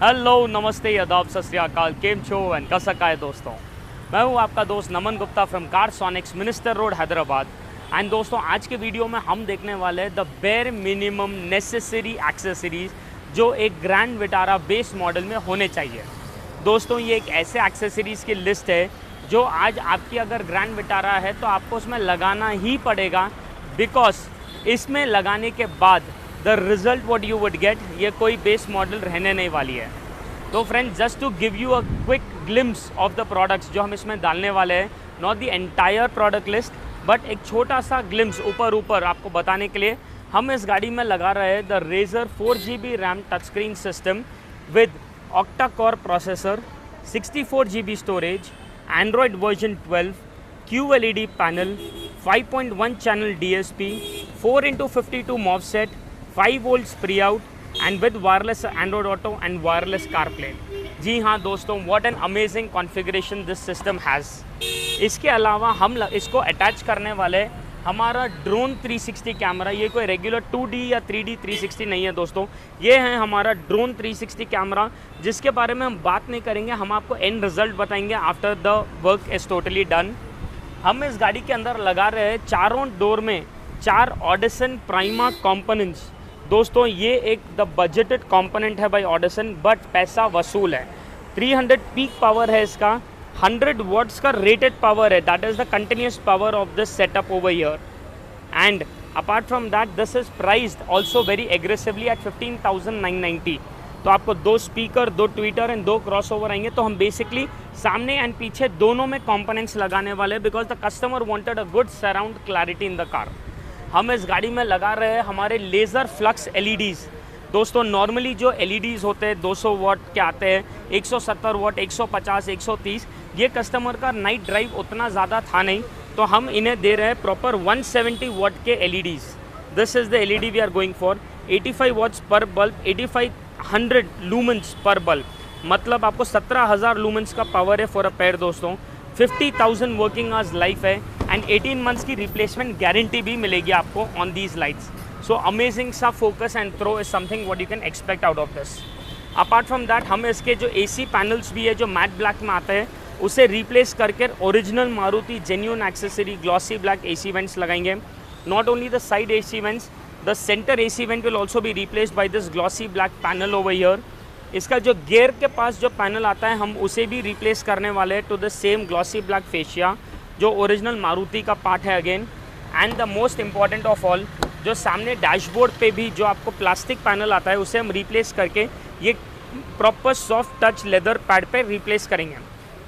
Hello, नमस्ते, आदाब, सत श्री अकाल, केम छो एंड कैसा है दोस्तों। मैं हूं आपका दोस्त Naman Gupta from Carsonics, minister road, Hyderabad. And दोस्तों, आज के वीडियो में हम देखने वाले हैं the bare minimum necessary accessories जो एक ग्रैंड विटारा बेस मॉडल में होने चाहिए। दोस्तों, ये एक ऐसे एक्सेसरीज़ की लिस्ट है जो आज आपकी अगर ग्रैंड विटारा है तो आपको उसमें लगाना ही पड़ेगा, बिकॉज इसमें लगाने के बाद the result what you would get, ये कोई बेस मॉडल रहने नहीं वाली है। तो friends, just to give you a quick glimpse of the products जो हम इसमें डालने वाले हैं, not the entire product list but एक छोटा सा ग्लिम्स ऊपर आपको बताने के लिए हम इस गाड़ी में लगा रहे हैं the razor 4GB RAM touch screen system with octa core processor, 64GB storage, Android version 12, QLED panel, 5.1 channel DSP, 4x52 MOSFET, 5 volts pre out and with wireless Android Auto and wireless CarPlay. जी हाँ दोस्तों, what an amazing configuration this system has. इसके अलावा हम इसको attach करने वाले हमारा ड्रोन 360 कैमरा। ये कोई रेगुलर 2D या 3D 360 नहीं है दोस्तों, ये है हमारा ड्रोन 360 कैमरा, जिसके बारे में हम बात नहीं करेंगे, हम आपको एंड रिजल्ट बताएंगे after the work is totally done. हम इस गाड़ी के अंदर लगा रहे हैं चारों डोर में 4 ऑडिसन प्राइमा कंपोनेंट्स। दोस्तों, ये एक द बजटेड कंपोनेंट है बाय ऑडिसन, बट पैसा वसूल है। 300 पीक पावर है इसका, 100 वॉट्स का रेटेड पावर है, that is the continuous power of this setup over here. And apart from that this is priced also very aggressively at 15,990। तो आपको 2 स्पीकर, 2 ट्विटर एंड 2 क्रॉसओवर आएंगे। तो हम बेसिकली सामने एंड पीछे दोनों में कंपोनेंट्स लगाने वाले, because the customer wanted a good surround clarity in the car. हम इस गाड़ी में लगा रहे हैं हमारे लेज़र फ्लक्स LEDs। दोस्तों, नॉर्मली जो LEDs होते हैं 200 वाट के आते हैं, 170 वाट, 150, 130, ये कस्टमर का नाइट ड्राइव उतना ज़्यादा था नहीं, तो हम इन्हें दे रहे हैं प्रॉपर 170 वाट के LEDs। This is the LED we are going for. 85 watts पर बल्ब, 8500 लूमेंस पर बल्ब, मतलब आपको 17,000 लूमेंस का पावर है फॉर अ पेयर दोस्तों। 50,000 वर्किंग आवर्स लाइफ है एंड 18 मंथ्स की रिप्लेसमेंट गारंटी भी मिलेगी आपको on these lights. So amazing सा focus and throw is something what you can expect out of this. Apart from that, हम इसके जो AC पैनल्स भी है जो मैट ब्लैक में आते हैं, उसे रिप्लेस करके original Maruti genuine accessory glossy black AC vents लगाएंगे। Not only the side AC vents, the centre AC vent will also be replaced by this glossy black panel over here. इसका जो gear के पास जो पैनल आता है, हम उसे भी रिप्लेस करने वाले हैं to the same glossy black fascia जो ओरिजिनल मारुति का पार्ट है again. And the most important of all, जो सामने डैशबोर्ड पे भी जो आपको प्लास्टिक पैनल आता है, उसे हम रिप्लेस करके ये proper soft touch leather pad पे रिप्लेस करेंगे।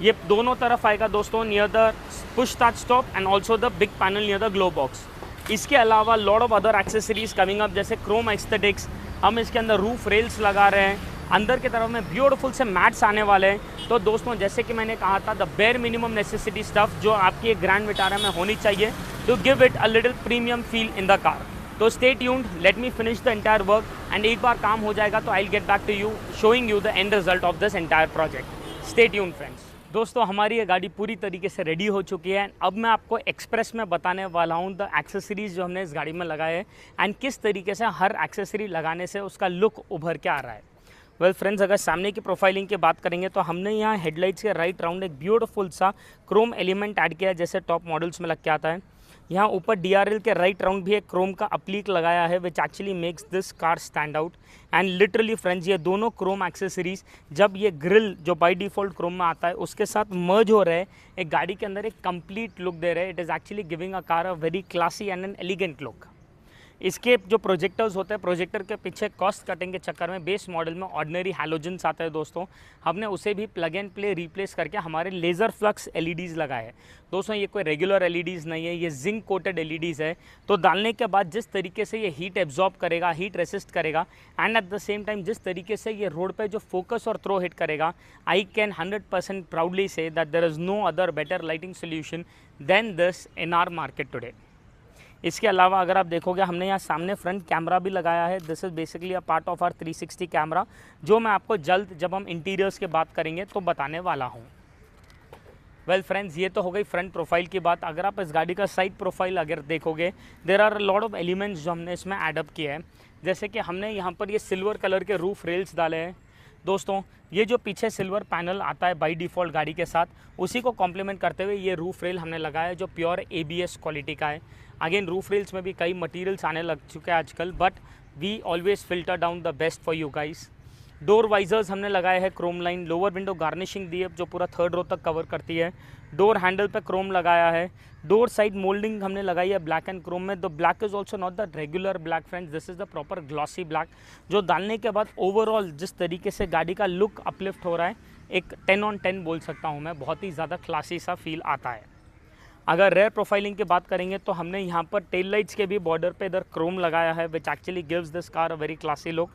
ये दोनों तरफ आएगा दोस्तों, near the push start stop and also the big panel near the glove box. इसके अलावा lot of other accessories coming up, जैसे क्रोम एस्थेटिक्स, हम इसके अंदर रूफ रेल्स लगा रहे हैं। अंदर की तरफ में ब्यूटीफुल से मैट्स आने वाले हैं। तो दोस्तों, जैसे कि मैंने कहा था, the bare minimum necessity stuff जो आपकी एक ग्रैंड विटारा में होनी चाहिए to give it a little premium feel in the car. तो stay tuned, let me finish the entire work and एक बार काम हो जाएगा तो I will get back to you showing you the end result of this entire project. Stay tuned friends. दोस्तों, हमारी ये गाड़ी पूरी तरीके से रेडी हो चुकी है। अब मैं आपको एक्सप्रेस में बताने वाला हूँ द एक्सेसरीज़ जो हमने इस गाड़ी में लगाए हैं एंड किस तरीके से हर एक्सेसरी लगाने से उसका लुक उभर के आ रहा है। वेल फ्रेंड्स, अगर सामने की प्रोफाइलिंग की बात करेंगे तो हमने यहाँ हेडलाइट्स के राइट राउंड एक ब्यूटीफुल सा क्रोम एलिमेंट ऐड किया है, जैसे टॉप मॉडल्स में लग के आता है। यहाँ ऊपर DRL के राइट राउंड भी एक क्रोम का अप्लीक लगाया है, which actually makes this car stand out. And literally friends, ये दोनों क्रोम एक्सेसरीज जब ये ग्रिल जो बाय डिफ़ॉल्ट क्रोम में आता है उसके साथ मर्ज हो रहे हैं, एक गाड़ी के अंदर एक कंप्लीट लुक दे रहे हैं। It is actually giving a car a very classy and an elegant look. इसके जो प्रोजेक्टर्स होते हैं, प्रोजेक्टर के पीछे कॉस्ट कटिंग के चक्कर में बेस मॉडल में ऑर्डिनरी हैलोजन्स आते हैं दोस्तों, हमने उसे भी प्लग एंड प्ले रिप्लेस करके हमारे लेज़र फ्लक्स LEDs लगाए हैं। दोस्तों, ये कोई रेगुलर LEDs नहीं है, ये जिंक कोटेड LEDs है। तो डालने के बाद जिस तरीके से ये हीट एब्जॉर्ब करेगा, हीट रेसिस्ट करेगा and at the same time जिस तरीके से ये रोड पे जो फोकस और थ्रो हिट करेगा, I can 100% proudly say that there is no other better lighting solution than this in our market today. इसके अलावा अगर आप देखोगे, हमने यहाँ सामने फ्रंट कैमरा भी लगाया है। This is basically a part of our 360 camera, जो मैं आपको जल्द जब हम इंटीरियर्स की बात करेंगे तो बताने वाला हूँ। वेल फ्रेंड्स, ये तो हो गई फ्रंट प्रोफाइल की बात। अगर आप इस गाड़ी का साइड प्रोफाइल अगर देखोगे, there are lot of elements जो हमने इसमें एडअप किया है। जैसे कि हमने यहाँ पर ये सिल्वर कलर के रूफ रेल्स डाले हैं, दोस्तों ये जो पीछे सिल्वर पैनल आता है बाई डिफ़ॉल्ट गाड़ी के साथ, उसी को कॉम्प्लीमेंट करते हुए ये रूफ रेल हमने लगाया है जो प्योर ABS क्वालिटी का है। अगेन रूफ रेल्स में भी कई मटेरियल्स आने लग चुके हैं आजकल, but we always filter down the best for you guys. Door visors हमने लगाए हैं chrome line, lower window garnishing दी है जो पूरा 3rd रो तक कवर करती है। डोर हैंडल पे क्रोम लगाया है। डोर साइड मोल्डिंग हमने लगाई है ब्लैक एंड क्रोम में। The black is also not the regular black friends, this is the proper glossy black, जो डालने के बाद ओवरऑल जिस तरीके से गाड़ी का लुक अपलिफ्ट हो रहा है, एक 10 on 10 बोल सकता हूँ मैं, बहुत ही ज़्यादा क्लासी सा फील आता है। अगर रेयर प्रोफाइलिंग की बात करेंगे तो हमने यहाँ पर टेल लाइट्स के भी बॉर्डर पे इधर क्रोम लगाया है, which actually gives this car a very classy look.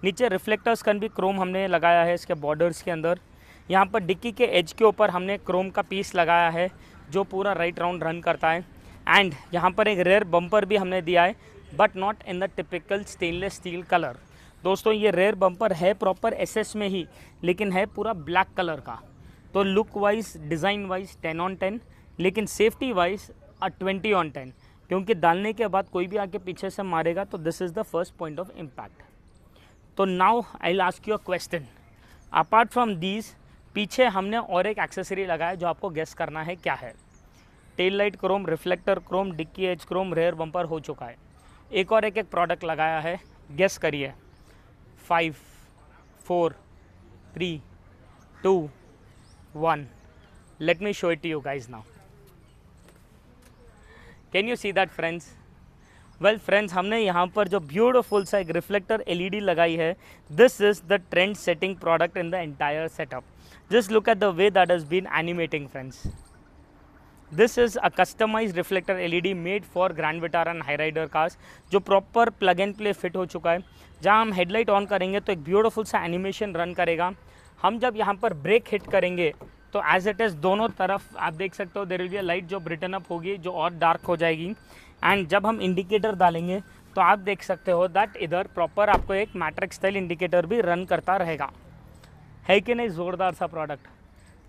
नीचे रिफ्लेक्टर्स का भी क्रोम हमने लगाया है इसके बॉर्डर्स के अंदर। यहाँ पर डिक्की के एज के ऊपर हमने क्रोम का पीस लगाया है जो पूरा राइट राउंड रन करता है। एंड यहाँ पर एक रेयर बम्पर भी हमने दिया है, but not in the typical stainless steel colour. दोस्तों ये रेयर बम्पर है प्रॉपर SS में ही, लेकिन है पूरा ब्लैक कलर का। तो look wise, design wise 10 on 10, लेकिन सेफ्टी वाइज 20 on 10, क्योंकि डालने के बाद कोई भी आके पीछे से मारेगा तो this is the first point of impact. तो now I will ask you a question, apart from these पीछे हमने और एक एक्सेसरी लगाया जो आपको गेस करना है क्या है। Tail light chrome, reflector chrome, dickey edge chrome, rear bumper हो चुका है। एक और एक प्रोडक्ट लगाया है, गेस करिए। 5 4 3 2 1, let me show it to you guys now. Can you see that friends? Well friends, हमने यहाँ पर जो ब्यूटीफुल सा एक रिफ्लेक्टर LED लगाई है, this is the trend setting product in the entire setup. Just look at the way that has been animating friends. This is a customized reflector LED made for Grand Vitara and Hyryder cars, जो proper plug and play fit हो चुका है। जहाँ हम headlight on करेंगे तो एक beautiful सा एनिमेशन रन करेगा। हम जब यहाँ पर ब्रेक हिट करेंगे तो एज इट इज़ दोनों तरफ आप देख सकते हो there will be a light जो ब्रिटन अप होगी, जो और डार्क हो जाएगी। एंड जब हम इंडिकेटर डालेंगे तो आप देख सकते हो दैट इधर प्रॉपर आपको एक मैट्रिक्स स्टाइल इंडिकेटर भी रन करता रहेगा। है कि नहीं ज़ोरदार सा प्रोडक्ट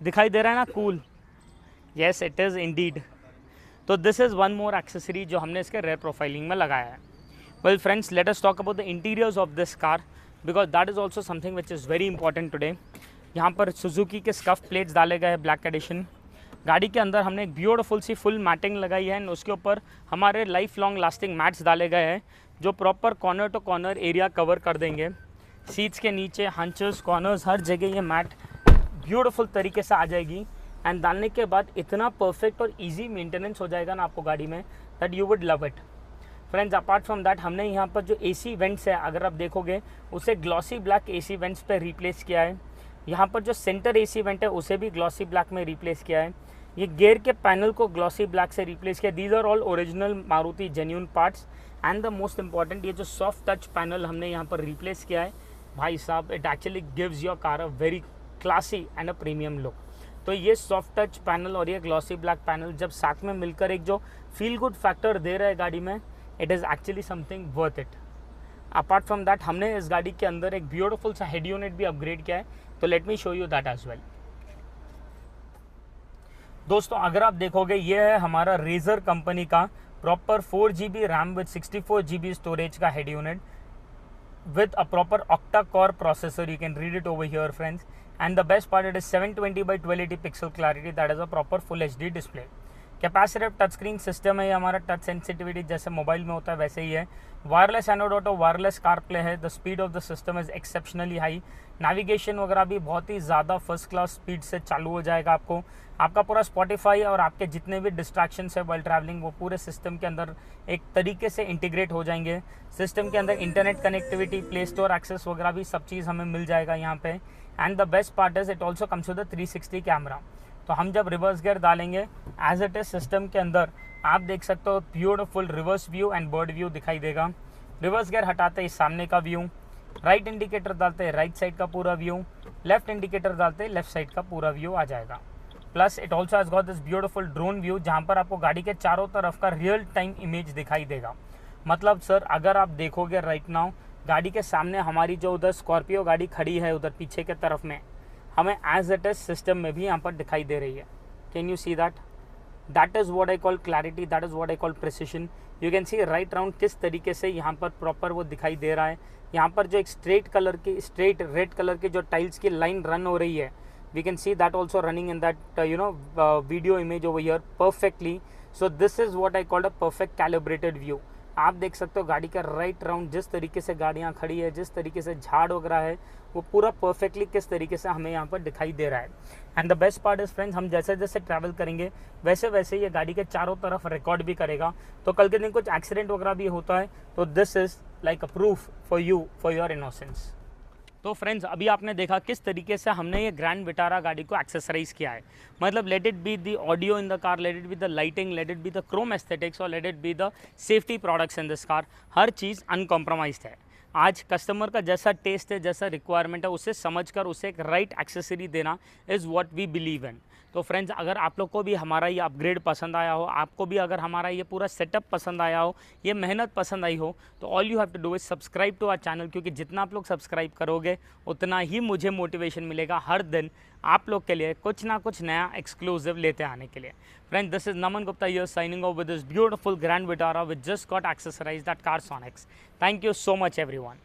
दिखाई दे रहा है ना, cool. Yes it is indeed. तो this is one more accessory जो हमने इसके रेयर प्रोफाइलिंग में लगाया है। Well friends, let us talk about the interiors of this car, because that is also something which is very important today. यहाँ पर Suzuki के स्कफ प्लेट्स डाले गए हैं ब्लैक एडिशन। गाड़ी के अंदर हमने एक ब्यूटीफुल सी फुल मैटिंग लगाई है एंड उसके ऊपर हमारे लाइफ लॉन्ग लास्टिंग मैट्स डाले गए हैं जो proper corner to corner area cover कर देंगे। सीट्स के नीचे, हंचर्स, कॉर्नर्स, हर जगह ये मैट ब्यूटीफुल तरीके से आ जाएगी। एंड डालने के बाद इतना परफेक्ट और ईजी मेंटेनेंस हो जाएगा ना आपको गाड़ी में, that you would love it. Friends, apart from that हमने यहाँ पर जो AC वेंट्स है, अगर आप देखोगे उसे ग्लॉसी ब्लैक AC वेंट्स पे रिप्लेस किया है। यहाँ पर जो सेंटर AC वेंट है उसे भी ग्लॉसी ब्लैक में रिप्लेस किया है। ये गियर के पैनल को ग्लॉसी ब्लैक से रिप्लेस किया। These are all original Maruti genuine parts. And the most important, ये जो सॉफ्ट टच पैनल हमने यहाँ पर रिप्लेस किया है, भाई साहब, it actually gives your car a very classy and a premium look. तो ये सॉफ्ट टच पैनल और ये ग्लॉसी ब्लैक पैनल जब साथ में मिलकर एक जो फील गुड फैक्टर दे रहा है गाड़ी में, it is actually something worth it. Apart from that हमने इस गाड़ी के अंदर एक ब्यूटीफुल सा हेड यूनिट भी अपग्रेड किया है, तो let me show you that as well. दोस्तों, अगर आप देखोगे ये है हमारा रेजर कंपनी का proper 4GB RAM with 64GB storage का head unit with a proper octa-core processor. You can read it over here friends, and the best part, it is 720 by 1280 pixel clarity, that is a proper full HD display. Capacitive touch screen system है ये हमारा, touch sensitivity जैसे mobile में होता है वैसे ही है। Wireless Android auto, wireless CarPlay है। The speed of the system is exceptionally high. Navigation वगैरह भी बहुत ही ज़्यादा फर्स्ट क्लास स्पीड से चालू हो जाएगा आपको। आपका पूरा स्पॉटिफाई और आपके जितने भी डिस्ट्रैक्शंस है वाइल ट्रैवलिंग, वो पूरे सिस्टम के अंदर एक तरीके से इंटीग्रेट हो जाएंगे। सिस्टम के अंदर internet connectivity, play store access वगैरह भी सब चीज़ हमें मिल जाएगा यहाँ पे। And the best part is it also comes with the 360 camera. तो हम जब रिवर्स गियर डालेंगे एज इट इज सिस्टम के अंदर आप देख सकते हो beautiful reverse view and bird view दिखाई देगा। रिवर्स गियर हटाते ही सामने का व्यू, राइट इंडिकेटर डालते हैं राइट साइड का पूरा व्यू, लेफ्ट इंडिकेटर डालते हैं लेफ्ट साइड का पूरा व्यू आ जाएगा। Plus it also has got this beautiful drone view जहाँ पर आपको गाड़ी के चारों तरफ का रियल टाइम इमेज दिखाई देगा। मतलब सर, अगर आप देखोगे राइट नाउ गाड़ी के सामने हमारी जो उधर स्कॉर्पियो गाड़ी खड़ी है उधर पीछे के तरफ में, हमें एज इट इज सिस्टम में भी यहाँ पर दिखाई दे रही है। Can you see that? That is what I call clarity, that is what I call precision. You can see right round किस तरीके से यहाँ पर प्रॉपर वो दिखाई दे रहा है। यहाँ पर जो एक स्ट्रेट रेड कलर की जो टाइल्स की लाइन रन हो रही है, we can see that also running in that video image over here perfectly. So this is what I called a perfect calibrated view. आप देख सकते हो गाड़ी का राइट राउंड, जिस तरीके से गाड़ियाँ खड़ी है, जिस तरीके से झाड़ वगैरह है, वो पूरा परफेक्टली किस तरीके से हमें यहाँ पर दिखाई दे रहा है। And the best part is friends, हम जैसे जैसे ट्रैवल करेंगे वैसे वैसे ये गाड़ी के चारों तरफ रिकॉर्ड भी करेगा। तो कल के दिन कुछ एक्सीडेंट वगैरह भी होता है तो this is like a proof for you for your innocence. तो फ्रेंड्स, अभी आपने देखा किस तरीके से हमने ये ग्रैंड विटारा गाड़ी को एक्सेसराइज किया है। मतलब let it be the audio in the car, let it be the lighting, let it be the chrome aesthetics और let it be the safety products in this car, हर चीज़ uncompromised है। आज कस्टमर का जैसा टेस्ट है, जैसा requirement है, उसे समझकर उसे एक राइट एक्सेसरी देना is what we believe in. तो फ्रेंड्स, अगर आप लोग को भी हमारा ये अपग्रेड पसंद आया हो, आपको भी अगर हमारा ये पूरा सेटअप पसंद आया हो, ये मेहनत पसंद आई हो, तो all you have to do is subscribe to our channel, क्योंकि जितना आप लोग सब्सक्राइब करोगे उतना ही मुझे मोटिवेशन मिलेगा हर दिन आप लोग के लिए कुछ ना कुछ नया एक्सक्लूसिव लेते आने के लिए। Friends, this is Naman Gupta here signing off with this beautiful Grand Vitara which just got accessorized at Carsonics. Thank you so much everyone.